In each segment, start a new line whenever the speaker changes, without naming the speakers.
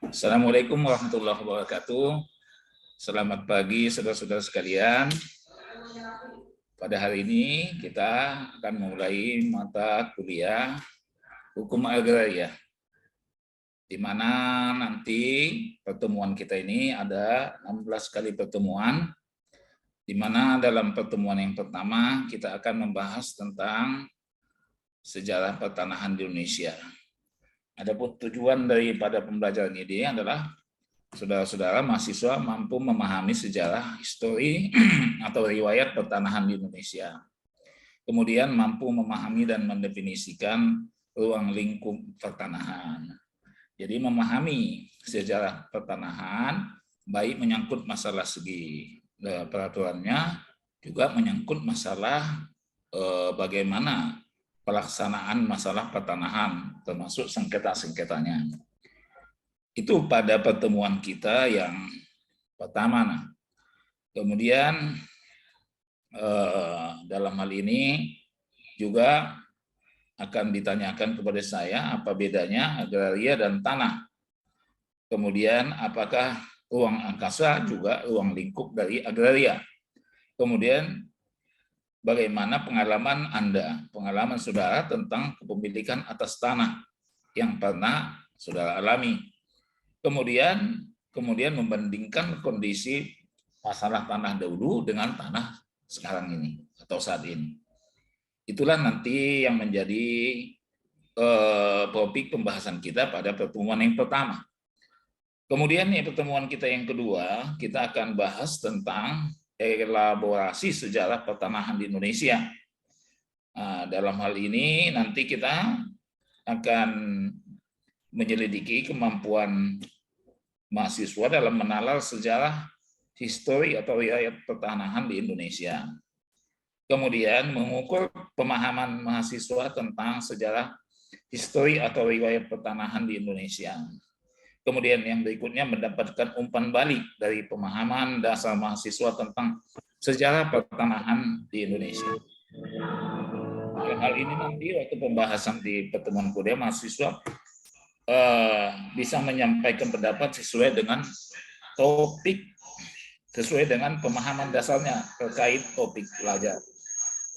Assalamualaikum warahmatullahi wabarakatuh. Selamat pagi saudara-saudara sekalian. Pada hari ini kita akan memulai mata kuliah Hukum Agraria, di mana nanti pertemuan kita ini ada 16 kali pertemuan, di mana dalam pertemuan yang pertama kita akan membahas tentang sejarah pertanahan di Indonesia. Adapun tujuan daripada pembelajaran ini adalah saudara-saudara mahasiswa mampu memahami sejarah, histori, atau riwayat pertanahan di Indonesia. Kemudian mampu memahami dan mendefinisikan ruang lingkup pertanahan. Jadi memahami sejarah pertanahan, baik menyangkut masalah segi peraturannya, juga menyangkut masalah bagaimana pelaksanaan masalah pertanahan, termasuk sengketa-sengketanya. Itu pada pertemuan kita yang pertama. Kemudian dalam hal ini juga akan ditanyakan kepada saya apa bedanya agraria dan tanah. Kemudian apakah ruang angkasa juga ruang lingkup dari agraria. Kemudian bagaimana pengalaman Anda, pengalaman saudara tentang kepemilikan atas tanah yang pernah saudara alami. Kemudian membandingkan kondisi masalah tanah dahulu dengan tanah sekarang ini atau saat ini. Itulah nanti yang menjadi topik pembahasan kita pada pertemuan yang pertama. Kemudian pertemuan kita yang kedua, kita akan bahas tentang elaborasi sejarah pertanahan di Indonesia. Nah, dalam hal ini nanti kita akan menyelidiki kemampuan mahasiswa dalam menalar sejarah, histori atau riwayat pertanahan di Indonesia. Kemudian mengukur pemahaman mahasiswa tentang sejarah, histori atau riwayat pertanahan di Indonesia. Kemudian yang berikutnya mendapatkan umpan balik dari pemahaman dasar mahasiswa tentang sejarah pertanahan di Indonesia. Hal ini nanti waktu pembahasan di pertemuan kuliah mahasiswa bisa menyampaikan pendapat sesuai dengan topik, sesuai dengan pemahaman dasarnya terkait topik belajar.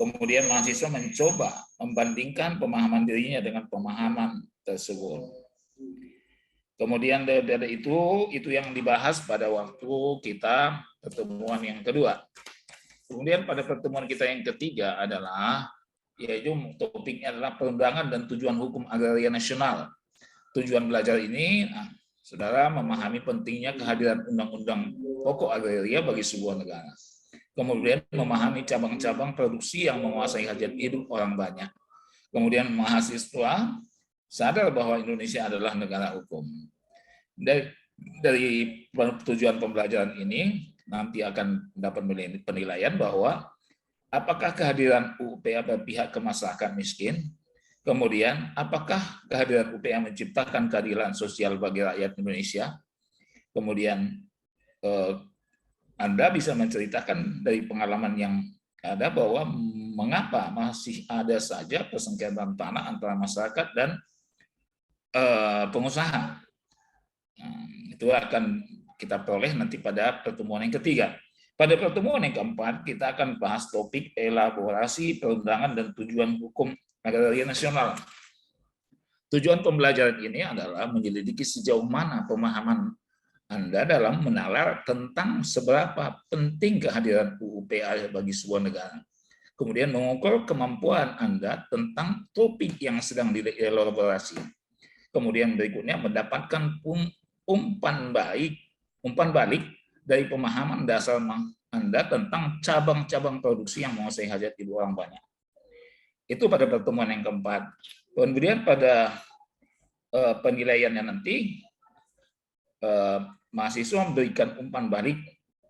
Kemudian mahasiswa mencoba membandingkan pemahaman dirinya dengan pemahaman tersebut. Kemudian dari itu yang dibahas pada waktu kita pertemuan yang kedua. Kemudian pada pertemuan kita yang ketiga adalah, yaitu topiknya adalah perundangan dan tujuan hukum agraria nasional. Tujuan belajar ini, saudara memahami pentingnya kehadiran undang-undang pokok agraria bagi sebuah negara. Kemudian memahami cabang-cabang produksi yang menguasai hajat hidup orang banyak. Kemudian mahasiswa sadar bahwa Indonesia adalah negara hukum. Dari tujuan pembelajaran ini nanti akan dapat penilaian bahwa apakah kehadiran UPA berpihak ke masyarakat miskin. Kemudian, apakah kehadiran UPA menciptakan keadilan sosial bagi rakyat Indonesia? Kemudian, Anda bisa menceritakan dari pengalaman yang ada bahwa mengapa masih ada saja persengketaan tanah antara masyarakat dan pengusaha. Nah, itu akan kita peroleh nanti pada pertemuan yang ketiga. Pada pertemuan yang keempat, kita akan bahas topik elaborasi perundangan dan tujuan hukum agraria nasional. Tujuan pembelajaran ini adalah menyelidiki sejauh mana pemahaman Anda dalam menalar tentang seberapa penting kehadiran UPA bagi sebuah negara. Kemudian mengukur kemampuan Anda tentang topik yang sedang dielaborasi. Kemudian berikutnya mendapatkan umpan balik dari pemahaman dasar Anda tentang cabang-cabang produksi yang menguasai hajat hidup orang banyak. Itu pada pertemuan yang keempat. Kemudian pada penilaiannya nanti, mahasiswa memberikan umpan balik,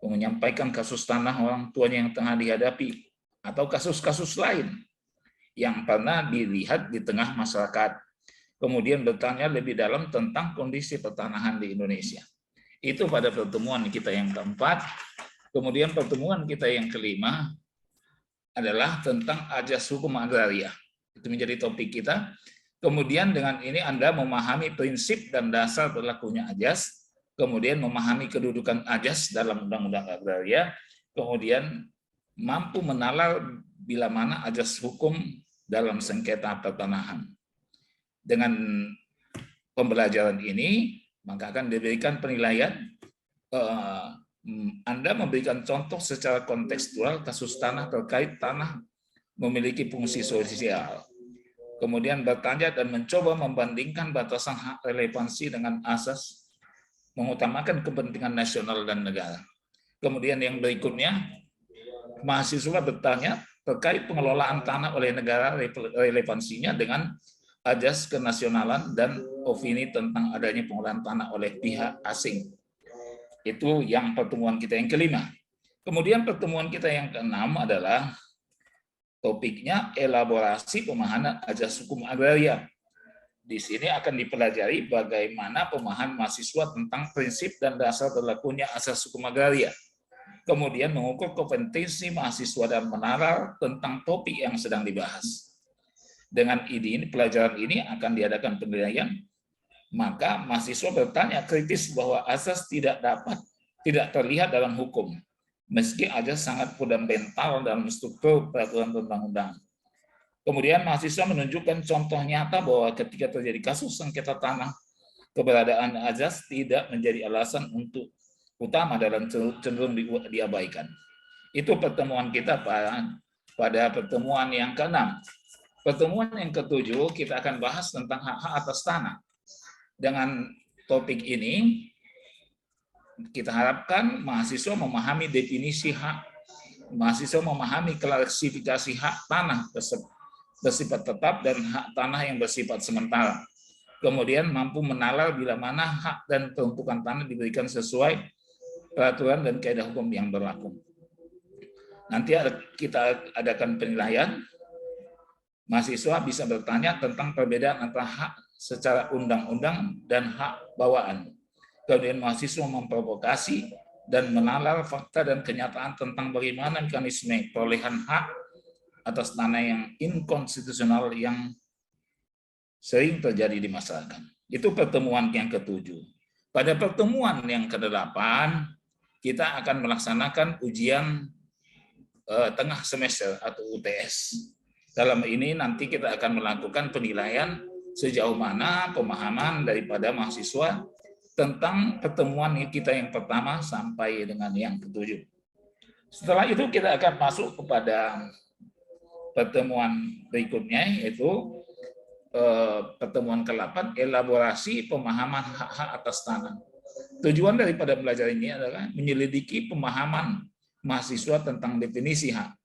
menyampaikan kasus tanah orang tuanya yang tengah dihadapi, atau kasus-kasus lain yang pernah dilihat di tengah masyarakat. Kemudian bertanya lebih dalam tentang kondisi pertanahan di Indonesia. Itu pada pertemuan kita yang keempat. Kemudian pertemuan kita yang kelima adalah tentang ajas hukum agraria. Itu menjadi topik kita. Kemudian dengan ini Anda memahami prinsip dan dasar berlakunya ajas, kemudian memahami kedudukan ajas dalam Undang-Undang Agraria, kemudian mampu menalar bila mana ajas hukum dalam sengketa pertanahan. Dengan pembelajaran ini, maka akan diberikan penilaian. Anda memberikan contoh secara kontekstual kasus tanah terkait tanah memiliki fungsi sosial. Kemudian bertanya dan mencoba membandingkan batasan hak relevansi dengan asas mengutamakan kepentingan nasional dan negara. Kemudian yang berikutnya, mahasiswa bertanya terkait pengelolaan tanah oleh negara relevansinya dengan ajas kenasionalan dan opini tentang adanya pengelolaan tanah oleh pihak asing. Itu yang pertemuan kita yang kelima. Kemudian pertemuan kita yang keenam adalah topiknya elaborasi pemahaman ajas hukum agraria. Di sini akan dipelajari bagaimana pemahaman mahasiswa tentang prinsip dan dasar berlakunya asas hukum agraria. Kemudian mengukur kompetensi mahasiswa dan menalar tentang topik yang sedang dibahas. Dengan ini, pelajaran ini akan diadakan penilaian, maka mahasiswa bertanya kritis bahwa asas tidak terlihat dalam hukum, meski ajas sangat fundamental dalam struktur peraturan perundang-undangan. Kemudian mahasiswa menunjukkan contoh nyata bahwa ketika terjadi kasus sengketa tanah, keberadaan ajas tidak menjadi alasan untuk utama dalam cenderung diabaikan. Itu pertemuan kita pada pertemuan yang ke-6. Pertemuan yang ke-7 kita akan bahas tentang hak-hak atas tanah. Dengan topik ini, kita harapkan mahasiswa memahami definisi hak, mahasiswa memahami klasifikasi hak tanah bersifat tetap dan hak tanah yang bersifat sementara. Kemudian mampu menalar bila mana hak dan peruntukan tanah diberikan sesuai peraturan dan kaidah hukum yang berlaku. Nanti kita adakan penilaian, mahasiswa bisa bertanya tentang perbedaan antara hak secara undang-undang dan hak bawaan. Kemudian mahasiswa memprovokasi dan menalar fakta dan kenyataan tentang bagaimana mekanisme perolehan hak atas tanah yang inkonstitusional yang sering terjadi di masyarakat. Itu pertemuan yang ke-7. Pada pertemuan yang ke-8, kita akan melaksanakan ujian tengah semester atau UTS. Dalam ini nanti kita akan melakukan penilaian sejauh mana pemahaman daripada mahasiswa tentang pertemuan kita yang pertama sampai dengan yang ke-7. Setelah itu kita akan masuk kepada pertemuan berikutnya, yaitu pertemuan ke-8, elaborasi pemahaman hak-hak atas tanah. Tujuan daripada belajar ini adalah menyelidiki pemahaman mahasiswa tentang definisi hak,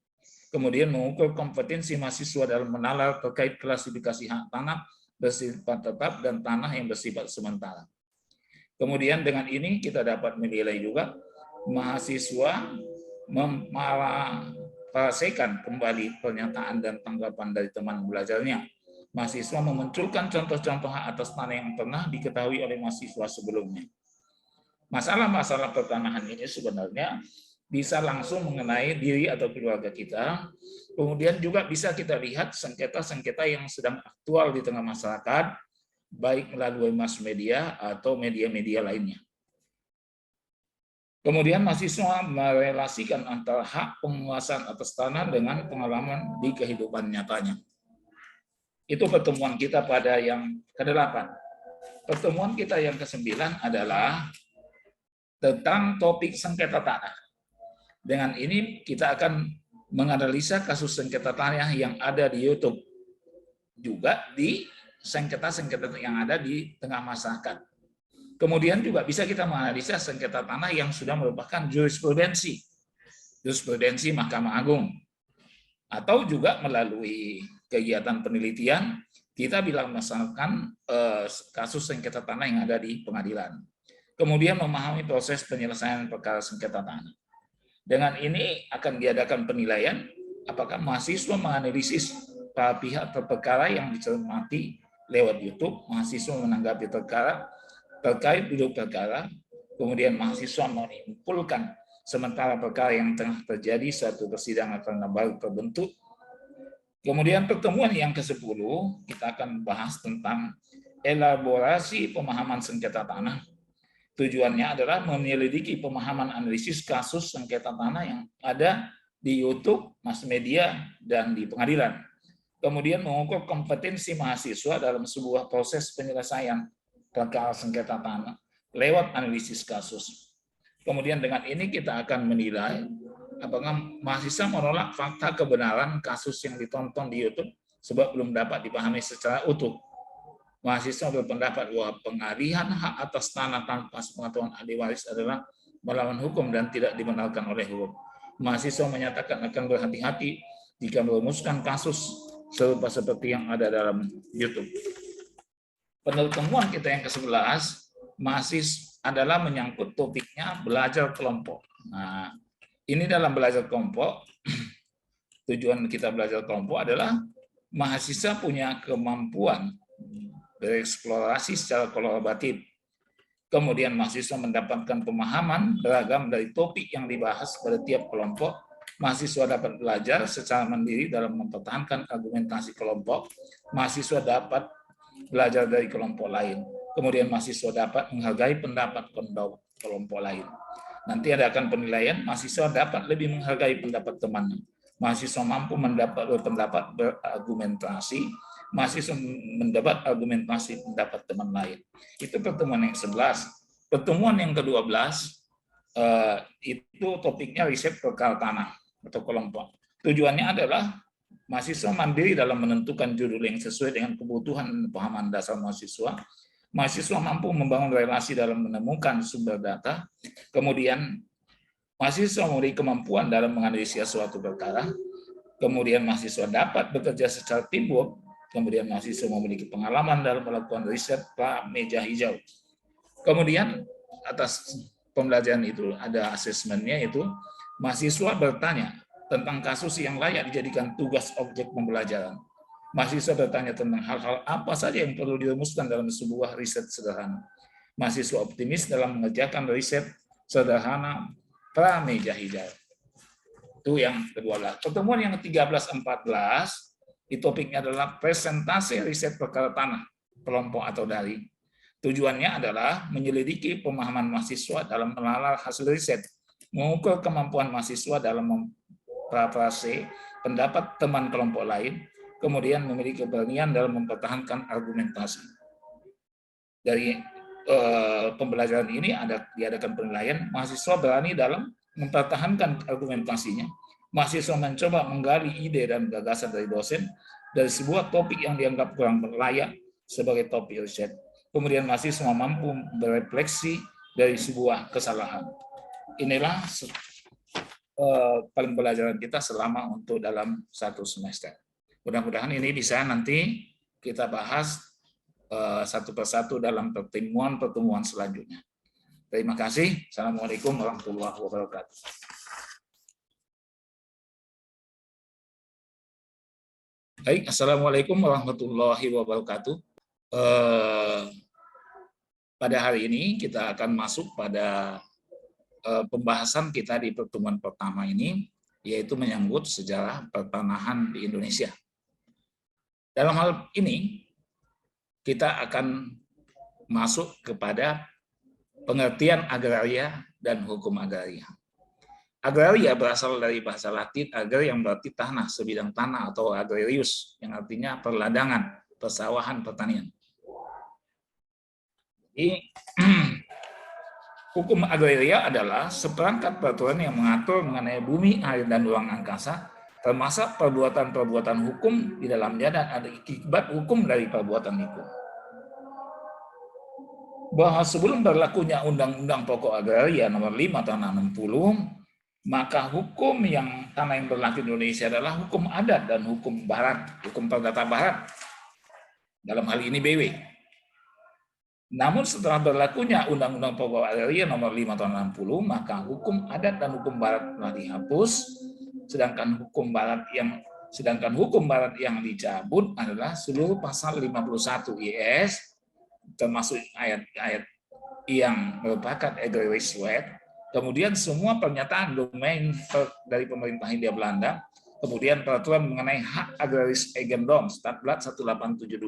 kemudian mengukur kompetensi mahasiswa dalam menalar terkait klasifikasi hak tanah bersifat tetap dan tanah yang bersifat sementara. Kemudian dengan ini kita dapat menilai juga mahasiswa memparafrasekan kembali pernyataan dan tanggapan dari teman belajarnya. Mahasiswa memunculkan contoh-contoh hak atas tanah yang pernah diketahui oleh mahasiswa sebelumnya. Masalah-masalah pertanahan ini sebenarnya bisa langsung mengenai diri atau keluarga kita. Kemudian juga bisa kita lihat sengketa-sengketa yang sedang aktual di tengah masyarakat, baik melalui mass media atau media-media lainnya. Kemudian mahasiswa merelasikan antara hak penguasaan atas tanah dengan pengalaman di kehidupan nyatanya. Itu pertemuan kita pada yang ke-8. Pertemuan kita yang ke-9 adalah tentang topik sengketa tanah. Dengan ini kita akan menganalisa kasus sengketa tanah yang ada di YouTube, juga di sengketa-sengketa yang ada di tengah masyarakat. Kemudian juga bisa kita menganalisa sengketa tanah yang sudah merupakan jurisprudensi Mahkamah Agung, atau juga melalui kegiatan penelitian kita bila melaksanakan kasus sengketa tanah yang ada di pengadilan. Kemudian memahami proses penyelesaian perkara sengketa tanah. Dengan ini akan diadakan penilaian apakah mahasiswa menganalisis para pihak perkara yang dicermati lewat YouTube, mahasiswa menanggapi perkara terkait duduk perkara, kemudian mahasiswa menyimpulkan sementara perkara yang tengah terjadi suatu persidangan karena baru terbentuk, Kemudian pertemuan yang ke-10 kita akan bahas tentang elaborasi pemahaman sengketa tanah. Tujuannya adalah menyelidiki pemahaman analisis kasus sengketa tanah yang ada di YouTube, mass media, dan di pengadilan. Kemudian mengukur kompetensi mahasiswa dalam sebuah proses penyelesaian perkara sengketa tanah lewat analisis kasus. Kemudian dengan ini kita akan menilai apakah mahasiswa menolak fakta kebenaran kasus yang ditonton di YouTube sebab belum dapat dipahami secara utuh. Mahasiswa berpendapat bahwa pengalihan hak atas tanah tanpa sepengetahuan ahli waris adalah melawan hukum dan tidak dibenarkan oleh hukum. Mahasiswa menyatakan akan berhati-hati jika merumuskan kasus serupa seperti yang ada dalam YouTube. Pertemuan kita yang ke-11 mahasiswa adalah menyangkut topiknya belajar kelompok. Nah, ini dalam belajar kelompok, tujuan kita belajar kelompok adalah mahasiswa punya kemampuan bereksplorasi secara kolaboratif. Kemudian mahasiswa mendapatkan pemahaman beragam dari topik yang dibahas pada tiap kelompok. Mahasiswa dapat belajar secara mandiri dalam mempertahankan argumentasi kelompok. Mahasiswa dapat belajar dari kelompok lain. Kemudian mahasiswa dapat menghargai pendapat kelompok lain. Nanti adakan penilaian, mahasiswa dapat lebih menghargai pendapat temannya. Mahasiswa mampu berpendapat berargumentasi, mahasiswa mendapat argumentasi pendapat teman lain. Itu pertemuan yang 11. Pertemuan yang ke-12 itu topiknya riset perkara tanah atau kelompok. Tujuannya adalah mahasiswa mandiri dalam menentukan judul yang sesuai dengan kebutuhan dan pemahaman dasar mahasiswa. Mahasiswa mampu membangun relasi dalam menemukan sumber data. Kemudian mahasiswa memiliki kemampuan dalam menganalisis suatu perkara. Kemudian mahasiswa dapat bekerja secara teamwork. Kemudian mahasiswa memiliki pengalaman dalam melakukan riset meja hijau. Kemudian atas pembelajaran itu ada asesmennya, itu mahasiswa bertanya tentang kasus yang layak dijadikan tugas objek pembelajaran. Mahasiswa bertanya tentang hal-hal apa saja yang perlu dirumuskan dalam sebuah riset sederhana. Mahasiswa optimis dalam mengerjakan riset sederhana prameja hijau. Itu yang ke-12. Pertemuan yang ke-13-14, di topiknya adalah presentasi riset perkara tanah, kelompok atau daring. Tujuannya adalah menyelidiki pemahaman mahasiswa dalam menalar hasil riset, mengukur kemampuan mahasiswa dalam memparafrase pendapat teman kelompok lain, kemudian memiliki keberanian dalam mempertahankan argumentasi. Dari pembelajaran ini diadakan penilaian, mahasiswa berani dalam mempertahankan argumentasinya. Mahasiswa mencoba menggali ide dan gagasan dari dosen dari sebuah topik yang dianggap kurang layak sebagai topik riset. Kemudian mahasiswa mampu berefleksi dari sebuah kesalahan. Inilah pembelajaran kita selama untuk dalam satu semester. Mudah-mudahan ini bisa nanti kita bahas satu persatu dalam pertemuan-pertemuan selanjutnya. Terima kasih. Assalamualaikum warahmatullahi wabarakatuh. Baik, assalamualaikum warahmatullahi wabarakatuh. Pada hari ini kita akan masuk pada pembahasan kita di pertemuan pertama ini, yaitu menyangkut sejarah pertanahan di Indonesia. Dalam hal ini, kita akan masuk kepada pengertian agraria dan hukum agraria. Agraria berasal dari bahasa Latin agar yang berarti tanah, sebidang tanah, atau agrarius yang artinya perladangan, persawahan, pertanian. Hukum agraria adalah seperangkat peraturan yang mengatur mengenai bumi, air, dan ruang angkasa, termasuk perbuatan-perbuatan hukum di dalamnya dan ada akibat hukum dari perbuatan itu. Bahwa sebelum berlakunya Undang-Undang Pokok Agraria Nomor 5 Tahun 60, maka hukum tanah yang berlaku di Indonesia adalah hukum adat dan hukum barat, hukum perdata barat. Dalam hal ini BW. Namun setelah berlakunya Undang-Undang Pokok Agraria Nomor 5 Tahun 60, maka hukum adat dan hukum barat telah dihapus, sedangkan hukum barat yang dicabut adalah seluruh pasal 51 IS, termasuk ayat-ayat yang merupakan agraris right. Kemudian semua pernyataan domain dari pemerintah Hindia Belanda Kemudian peraturan mengenai hak agraris Eigendom, Statblad 1872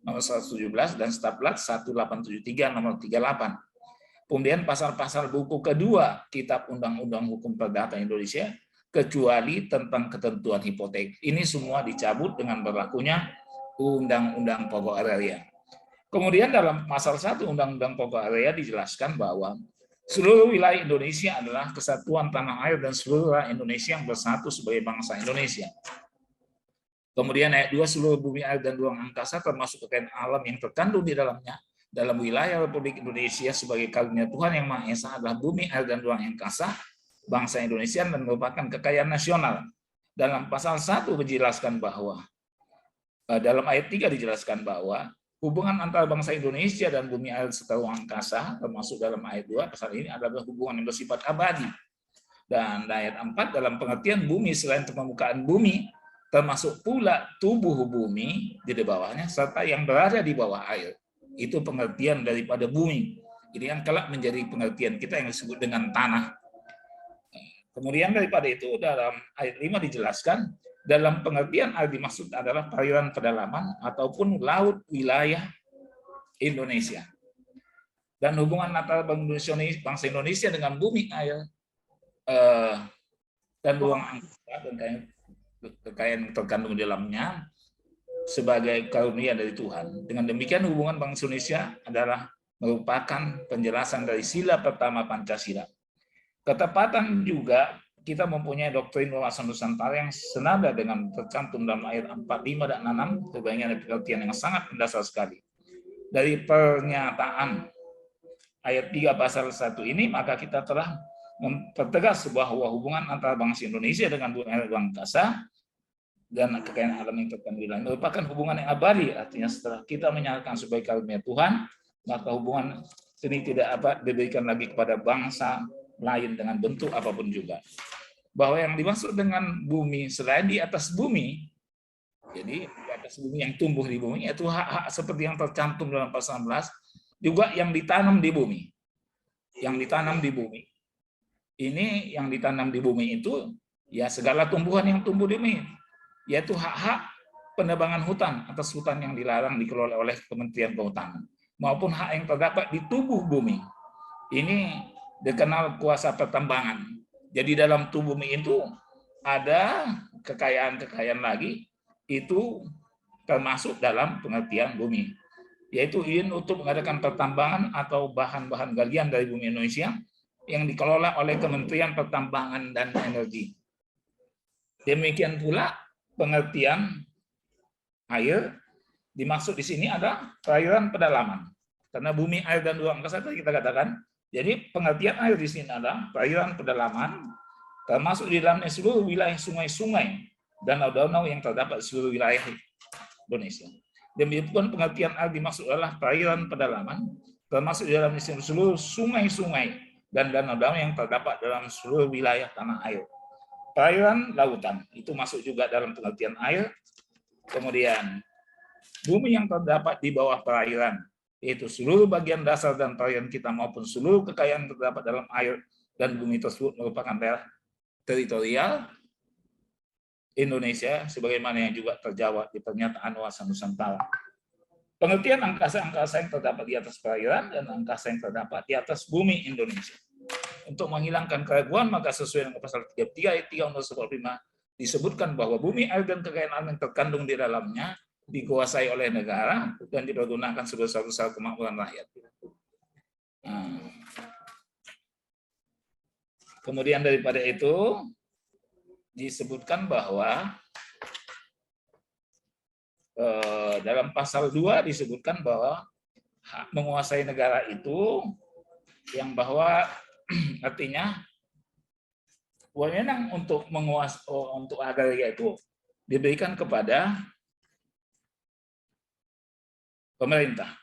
nomor 117 dan Statblad 1873 nomor 38. Kemudian pasal-pasal buku kedua Kitab Undang-Undang Hukum Perdata Indonesia, kecuali tentang ketentuan hipotek. Ini semua dicabut dengan berlakunya Undang-Undang Pokok Agraria. Kemudian dalam pasal 1 Undang-Undang Pokok Agraria dijelaskan bahwa seluruh wilayah Indonesia adalah kesatuan tanah air dan seluruh rakyat Indonesia yang bersatu sebagai bangsa Indonesia. Kemudian ayat 2, seluruh bumi, air, dan ruang angkasa termasuk kekayaan alam yang terkandung di dalamnya dalam wilayah Republik Indonesia sebagai karunia Tuhan Yang Maha Esa adalah bumi, air, dan ruang angkasa bangsa Indonesia dan merupakan kekayaan nasional. Dalam pasal 1 dijelaskan bahwa, dalam ayat 3 dijelaskan bahwa hubungan antara bangsa Indonesia dan bumi, air, serta ruang angkasa, termasuk dalam ayat 2 pasal ini adalah hubungan yang bersifat abadi. Dan ayat 4 dalam pengertian bumi selain permukaan bumi, termasuk pula tubuh bumi di bawahnya, serta yang berada di bawah air. Itu pengertian daripada bumi. Ini yang kelak menjadi pengertian kita yang disebut dengan tanah. Kemudian daripada itu dalam ayat 5 dijelaskan, dalam pengertian air dimaksud adalah perairan pedalaman ataupun laut wilayah Indonesia. Dan hubungan antara bangsa Indonesia dengan bumi, air, dan ruang angkasa dan kekayaan terkandung di dalamnya sebagai karunia dari Tuhan. Dengan demikian hubungan bangsa Indonesia adalah merupakan penjelasan dari sila pertama Pancasila. Ketepatan juga kita mempunyai doktrin wawasan Nusantara yang senada dengan tercantum dalam ayat 45 dan 66, sebaiknya ada pengertian yang sangat mendasar sekali. Dari pernyataan ayat 3 pasal 1 ini, maka kita telah mempertegas bahwa hubungan antara bangsa Indonesia dengan bumi, air, ruang angkasa dan kekayaan alam yang terkandung merupakan hubungan yang abadi. Artinya setelah kita menyatakan sebagai karunia Tuhan, maka hubungan ini tidak diberikan lagi kepada bangsa lain dengan bentuk apapun juga. Bahwa yang dimaksud dengan bumi selain di atas bumi, jadi di atas bumi yang tumbuh di bumi, yaitu hak-hak seperti yang tercantum dalam pasal 16, juga yang ditanam di bumi. Yang ditanam di bumi. Ini yang ditanam di bumi itu ya segala tumbuhan yang tumbuh di bumi, yaitu hak-hak penebangan hutan atas hutan yang dilarang dikelola oleh Kementerian Kehutanan, maupun hak yang terdapat di tubuh bumi. Ini dikenal kuasa pertambangan. Jadi dalam tubuh bumi itu ada kekayaan-kekayaan lagi, itu termasuk dalam pengertian bumi, yaitu izin untuk mengadakan pertambangan atau bahan-bahan galian dari bumi Indonesia yang dikelola oleh Kementerian Pertambangan dan Energi. Demikian pula pengertian air, dimaksud di sini ada perairan pedalaman. Karena bumi, air, dan ruang angkasa tadi kita katakan. Jadi pengertian air di sini adalah perairan pedalaman, termasuk di dalamnya seluruh wilayah sungai-sungai, danau-danau yang terdapat di seluruh wilayah Indonesia. Demikian pengertian air dimaksud adalah perairan pedalaman, termasuk di dalamnya seluruh sungai-sungai dan danau-danau yang terdapat dalam seluruh wilayah tanah air. Perairan lautan itu masuk juga dalam pengertian air. Kemudian bumi yang terdapat di bawah perairan, yaitu seluruh bagian dasar dan perairan kita maupun seluruh kekayaan yang terdapat dalam air dan bumi tersebut merupakan daerah teritorial Indonesia, sebagaimana yang juga terjawab di pernyataan wawasan Nusantara. Pengertian angkasa-angkasa yang terdapat di atas perairan dan angkasa yang terdapat di atas bumi Indonesia. Untuk menghilangkan keraguan, maka sesuai dengan pasal 33 ayat 3 Undang-Undang 45 disebutkan bahwa bumi, air, dan kekayaan alam yang terkandung di dalamnya dikuasai oleh negara dan dipergunakan sebagai satu kemakmuran rakyat. Kemudian daripada itu disebutkan bahwa dalam pasal 2 disebutkan bahwa hak menguasai negara itu yang bahwa artinya wewenang untuk menguasai untuk agraria itu diberikan kepada pemerintah.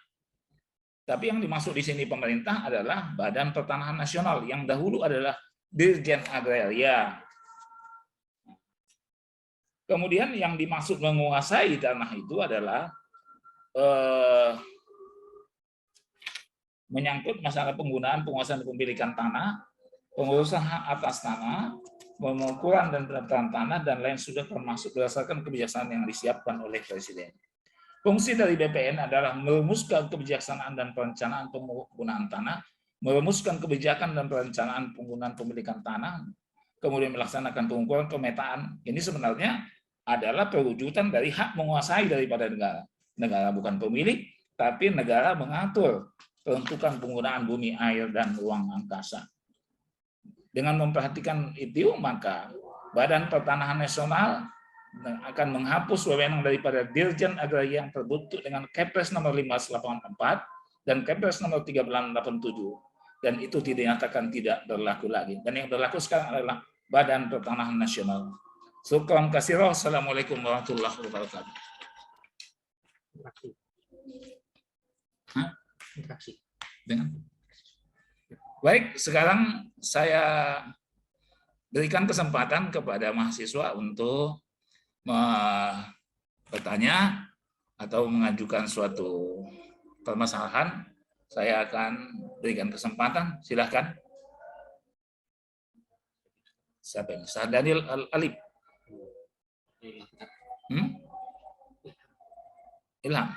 Tapi yang dimaksud di sini pemerintah adalah Badan Pertanahan Nasional yang dahulu adalah Dirjen Agraria. Kemudian yang dimaksud menguasai tanah itu adalah menyangkut masalah penggunaan, penguasaan dan pemilikan tanah, pengurusan hak atas tanah, pengukuran dan penataan tanah, dan lain sudah termasuk berdasarkan kebijaksanaan yang disiapkan oleh Presiden. Fungsi dari BPN adalah merumuskan kebijaksanaan dan perencanaan penggunaan tanah, merumuskan kebijakan dan perencanaan penggunaan pemilikan tanah, kemudian melaksanakan pengukuran pemetaan. Ini sebenarnya adalah perwujudan dari hak menguasai daripada negara. Negara bukan pemilik, tapi negara mengatur peruntukan penggunaan bumi, air, dan ruang angkasa. Dengan memperhatikan itu, maka Badan Pertanahan Nasional akan menghapus wewenang daripada Dirjen Agraria yang terbentuk dengan Kepres nomor 1584 dan Kepres nomor 1387, dan itu dinyatakan tidak berlaku lagi. Dan yang berlaku sekarang adalah Badan Pertanahan Nasional. Syukran katsira. Assalamualaikum warahmatullahi wabarakatuh. Baik, sekarang saya berikan kesempatan kepada mahasiswa untuk bertanya atau mengajukan suatu permasalahan. Saya akan berikan kesempatan. Silakan. Siapa ini? Daniel Alip. Ilham.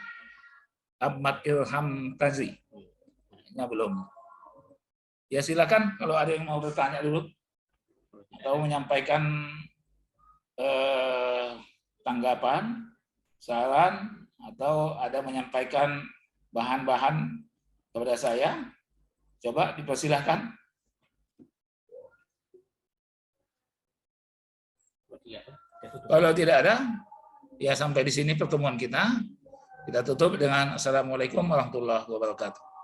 Ahmad Ilham Tazi. Ini belum. Ya silakan kalau ada yang mau bertanya dulu atau menyampaikan tanggapan, saran, atau ada menyampaikan bahan-bahan kepada saya, coba dipersilahkan. Kalau tidak ada, ya sampai di sini pertemuan kita. Kita tutup dengan Assalamualaikum warahmatullahi wabarakatuh.